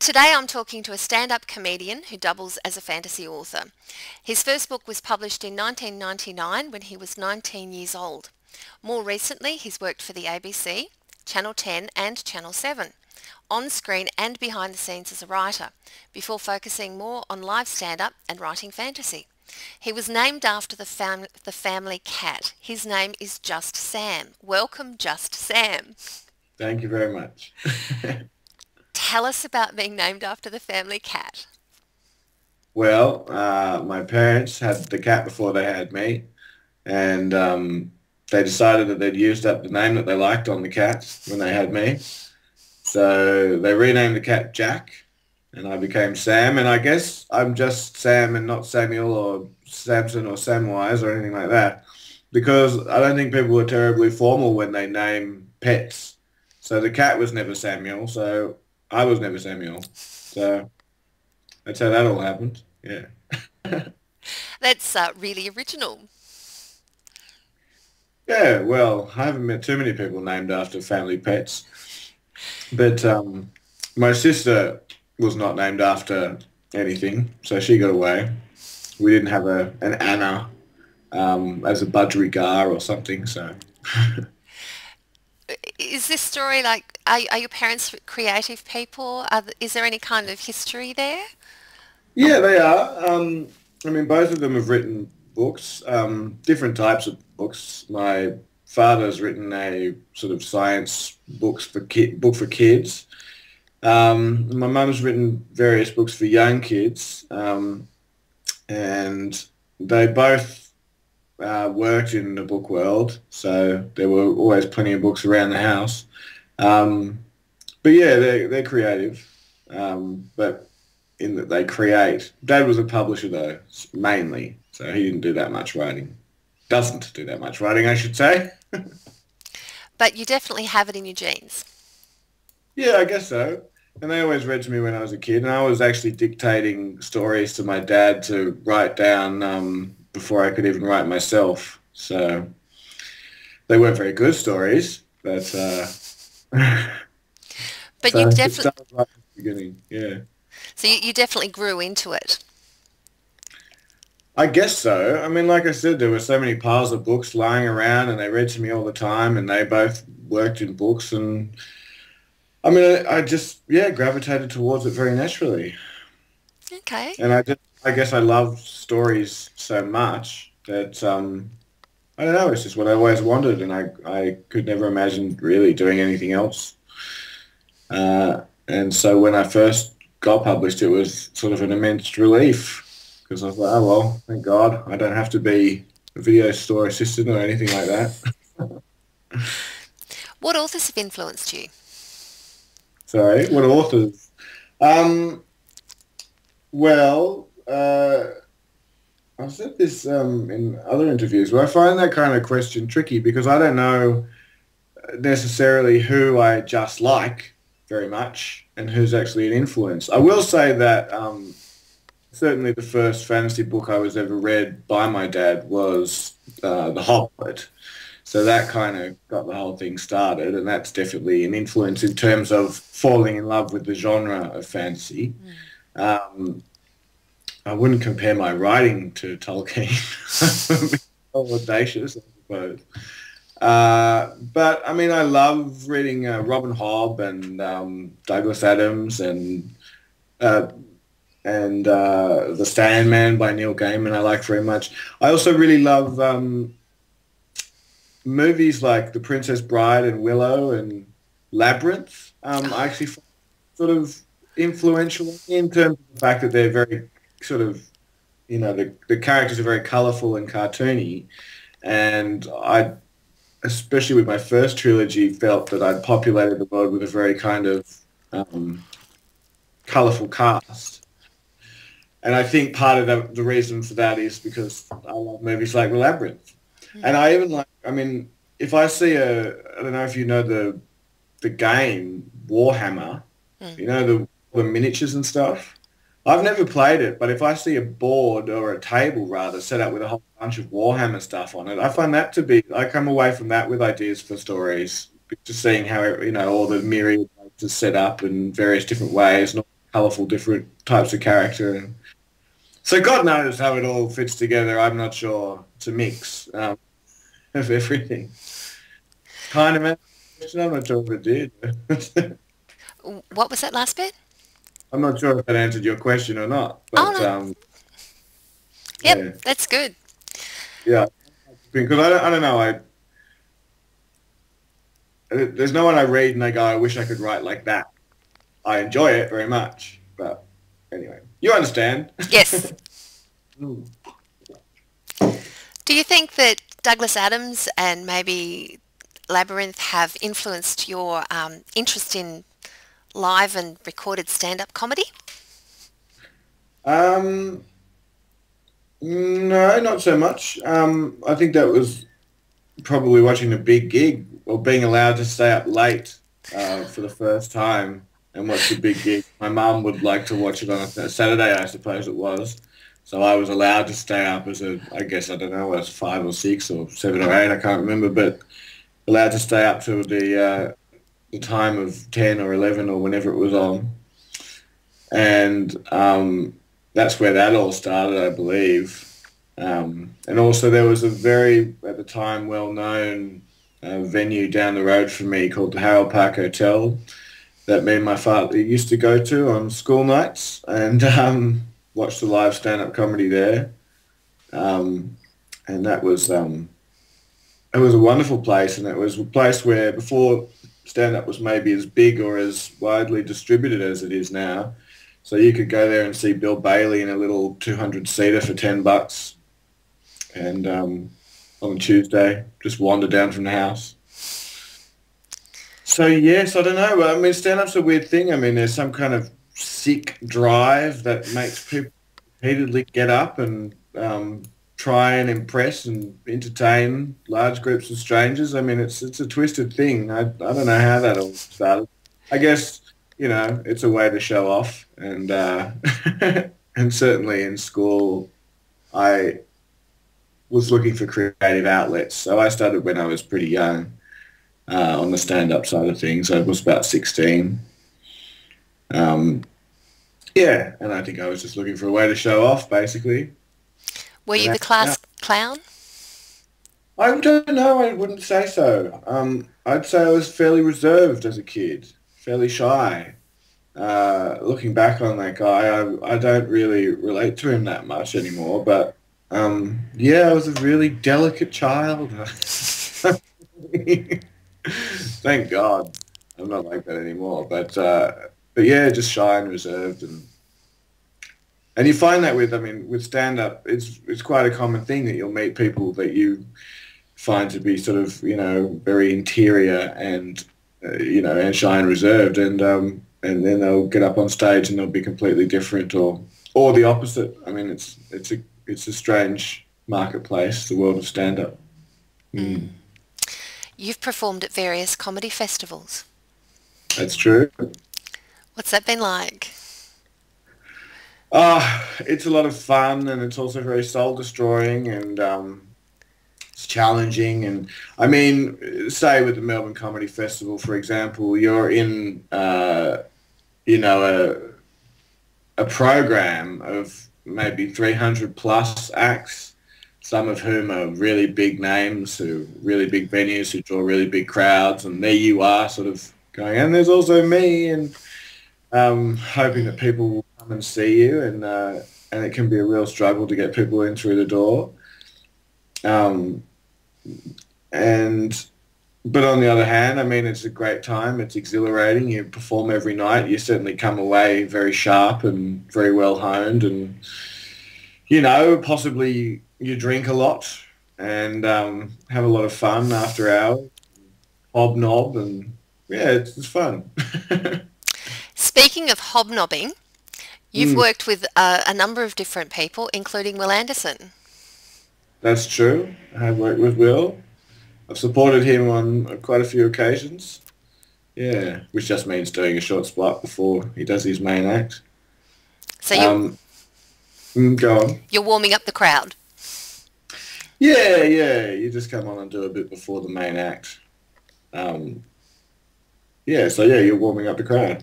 Today I'm talking to a stand-up comedian who doubles as a fantasy author. His first book was published in 1999 when he was 19 years old. More recently, he's worked for the ABC, Channel 10 and Channel 7, on screen and behind the scenes as a writer, before focusing more on live stand-up and writing fantasy. He was named after the family cat. His name is Just Sam. Welcome, Just Sam. Thank you very much. Tell us about being named after the family cat. Well, my parents had the cat before they had me, and they decided that they'd used up the name that they liked on the cat when they had me. So they renamed the cat Jack, and I became Sam. And I guess I'm just Sam and not Samuel or Samson or Samwise or anything like that, because I don't think people are terribly formal when they name pets. So the cat was never Samuel, so I was never Samuel. So that's how that all happened. Yeah. That's really original. Yeah, well, I haven't met too many people named after family pets, but my sister was not named after anything, so she got away. We didn't have an Anna as a budgerigar or something, so. Is this story like, are your parents creative people? Is there any kind of history there? Yeah, they are. I mean, both of them have written books, different types of books. My father's written a sort of science book for kids. My mum's written various books for young kids, and they both worked in the book world, so there were always plenty of books around the house. Um, but yeah, they're creative, but in that they create. Dad was a publisher though, mainly, so he didn't do that much writing. Doesn't do that much writing, I should say. But you definitely have it in your genes. Yeah, I guess so. And they always read to me when I was a kid, and I was actually dictating stories to my dad to write down before I could even write myself. So they weren't very good stories, but But so you it definitely, started right at the beginning. Yeah. so you definitely grew into it. I guess so. I mean, like I said, there were so many piles of books lying around, and they read to me all the time, and they both worked in books, and I mean, I just yeah gravitated towards it very naturally, Okay. and I guess I love stories so much that I don't know, it's just what I always wanted, and I could never imagine really doing anything else. And so when I first got published, it was sort of an immense relief because I was like, oh well, thank God, I don't have to be a video store assistant or anything like that. What authors have influenced you? Sorry, what authors? Um, well, I've said this in other interviews, but I find that kind of question tricky because I don't know necessarily who I just like very much and who's actually an influence. I will say that certainly the first fantasy book I was ever read by my dad was The Hobbit. So that kind of got the whole thing started, and that's definitely an influence in terms of falling in love with the genre of fantasy. Um, I wouldn't compare my writing to Tolkien. Audacious, I suppose. But I mean, I love reading Robin Hobb and Douglas Adams uh, and The Sandman by Neil Gaiman. I like very much. I also really love movies like The Princess Bride and Willow and Labyrinth. I actually find sort of influential in terms of the fact that they're very sort of the characters are very colourful and cartoony, and I especially with my first trilogy, felt that I'd populated the world with a very kind of um, colourful cast. And I think part of the reason for that is because I love movies like Labyrinth. And I even like, I mean, if I see I don't know if you know the game Warhammer, Mm. you know, the miniatures and stuff. I've never played it, but if I see a board or a table rather set up with a whole bunch of Warhammer stuff on it, I find that to be, I come away from that with ideas for stories, just seeing how, all the myriad is set up in various different ways. colourful different types of character. And so God knows how it all fits together. I'm not sure. It's a mix of everything. Kind of answered the question. I'm not sure if it did. What was that last bit? I'm not sure if that answered your question or not, Oh, but no. Yep, yeah, that's good. yeah. Because I don't know. There's no one I read and I go, I wish I could write like that. I enjoy it very much, but anyway, you understand. Yes. Mm. Do you think that Douglas Adams and maybe Labyrinth have influenced your interest in live and recorded stand-up comedy? Um, no, not so much. I think that was probably watching a big gig or being allowed to stay up late for the first time and watch the big gig. My mum would like to watch it on a Saturday, I suppose it was. So I was allowed to stay up as I guess, I don't know, I was 5 or 6 or 7 or 8, I can't remember, but allowed to stay up till the time of 10 or 11 or whenever it was on. And that's where that all started, I believe. And also there was a very, at the time, well-known venue down the road from me called the Harold Park Hotel that me and my father used to go to on school nights and watch the live stand-up comedy there. And that was it was a wonderful place, and it was a place where before stand-up was maybe as big or as widely distributed as it is now. So you could go there and see Bill Bailey in a little 200-seater for $10, and on a Tuesday, just wander down from the house. So yes, I don't know. I mean, stand-up's a weird thing. I mean, there's some kind of sick drive that makes people repeatedly get up and try and impress and entertain large groups of strangers. I mean, it's a twisted thing. I don't know how that all started. I guess, it's a way to show off, and and certainly in school, I was looking for creative outlets. So I started when I was pretty young on the stand-up side of things. I was about 16. Yeah, and I think I was just looking for a way to show off, basically. Were you And the class clown? I don't know. I wouldn't say so. I'd say I was fairly reserved as a kid, fairly shy. Looking back on that guy, I don't really relate to him that much anymore. But yeah, I was a really delicate child. Thank God, I'm not like that anymore. But yeah, just shy and reserved, and you find that with stand up, it's quite a common thing that you'll meet people that you find to be sort of very interior and and shy and reserved, and then they'll get up on stage and they'll be completely different or the opposite. I mean, it's a strange marketplace, the world of stand up. Mm. You've performed at various comedy festivals. That's true. What's that been like? It's a lot of fun, and it's also very soul destroying, and it's challenging. And I mean, say with the Melbourne Comedy Festival, for example, you're in a program of maybe 300 plus acts, some of whom are really big names, who really big venues, who draw really big crowds, and there you are sort of going, and there's also me, and hoping that people will come and see you, and it can be a real struggle to get people in through the door. But on the other hand, I mean, it's a great time. It's exhilarating. You perform every night. You certainly come away very sharp and very well honed, and possibly you drink a lot and have a lot of fun after hours, hobnob, and yeah, it's fun. Speaking of hobnobbing, you've Mm, worked with a number of different people, including Will Anderson. that's true. I've worked with Will. I've supported him on quite a few occasions. Yeah, which just means doing a short spot before he does his main act. So Um, Go on. you're warming up the crowd. Yeah, yeah. You just come on and do a bit before the main act. Yeah, so yeah, you're warming up the crowd.